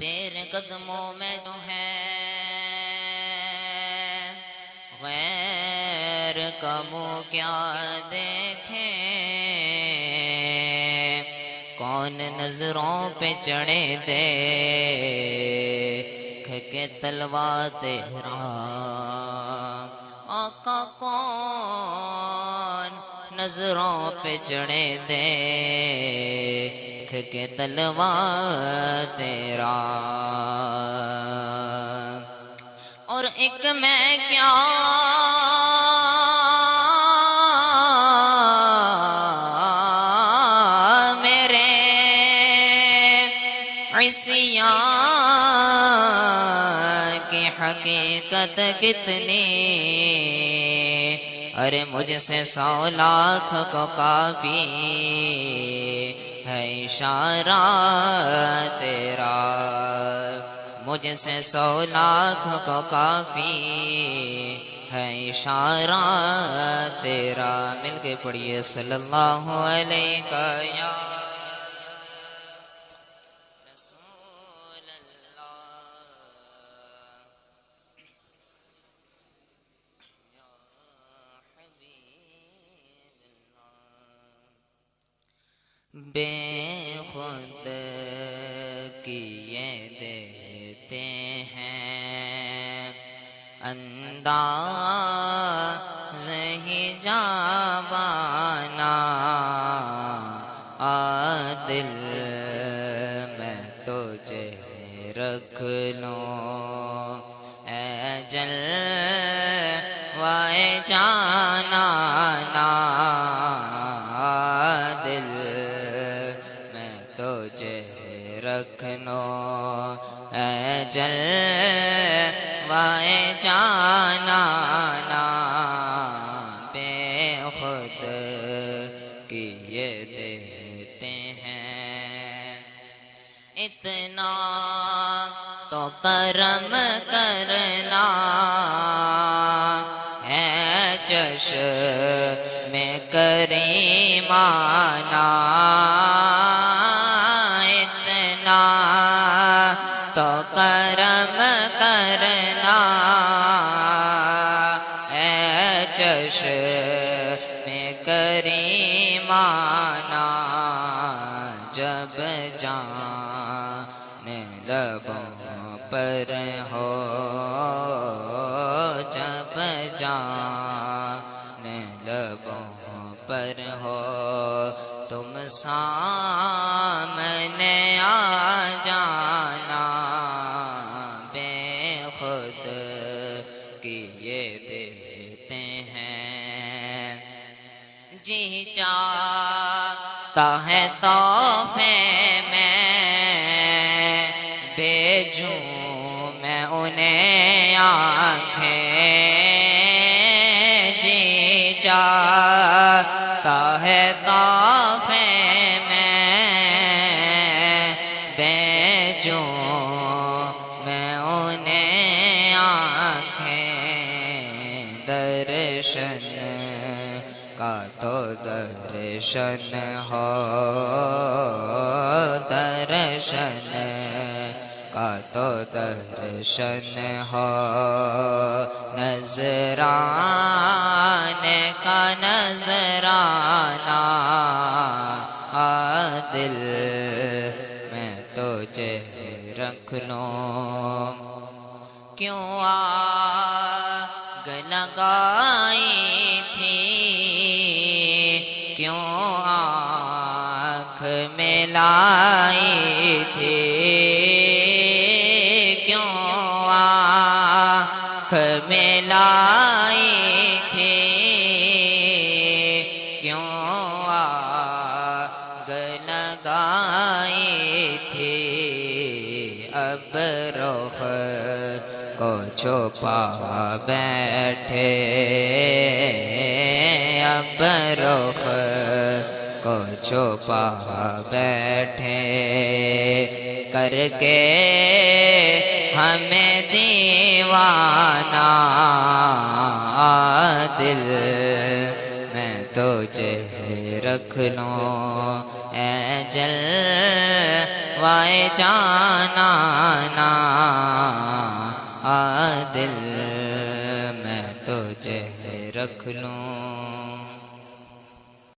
تیرے قدموں میں جو ہے غیر کا منہ کیا دیکھیں، کون نظروں پہ چڑھے دیکھ کے تلوا تیرا آقا، کون نظروں پہ چڑھے دیکھ کے تلوا تیرا، اور ایک میں کیا میرے عصیان کی حقیقت کتنی، ارے مجھ سے 100 لاکھ کو کافی ہے اشارہ تیرا، مجھ سے 100 لاکھ کو کافی ہے اشارہ تیرا۔ مل کے پڑھیے صلی اللہ علیہ یا رسول اللہ یا حبیب اللہ۔ بے خود کیے دیتے ہیں انداز ہی جاوانا، عادل میں تجھے رکھ لوں اے جلوائے جانانا، عادل میں تجھے رکھ لوں اے جلوائے جانانا، بے خود کیے دیتے ہیں اتنا تو کرم کرنا ہے چشم کریمانہ، اتنا تو کرم کرنا ہے چشم کریمانہ، جب جان لبوں پر ہو، جب جان لبوں پر ہو، تم سامنے آ جانا، بے خود کیے دیتے ہیں، جی چاہتا ہے تحفے میں بھیجوں میں انہیں آنکھیں، جی چاہتا ہے تحفے میں بھیجوں میں انہیں آنکھیں، درشن کا تو درشن ہو، درشن کا تو درشن ہو، نذرانے کا نذرانہ، عادل میں تجھے رکھ لوں، کیوں آگ لگائی تھی، کیوں آنکھ میں لائی تھی، کیوں آنکھ میں لائی تھی، کیوں آگ لگائی تھی، اب رخ کو چھپا بیٹھے، اب رخ کو چھپا بیٹھے، کر کے ہمیں دیوانہ، دل میں تجھے رکھ لوں اے جلوائے جانانا، دل میں تجھے رکھ لوں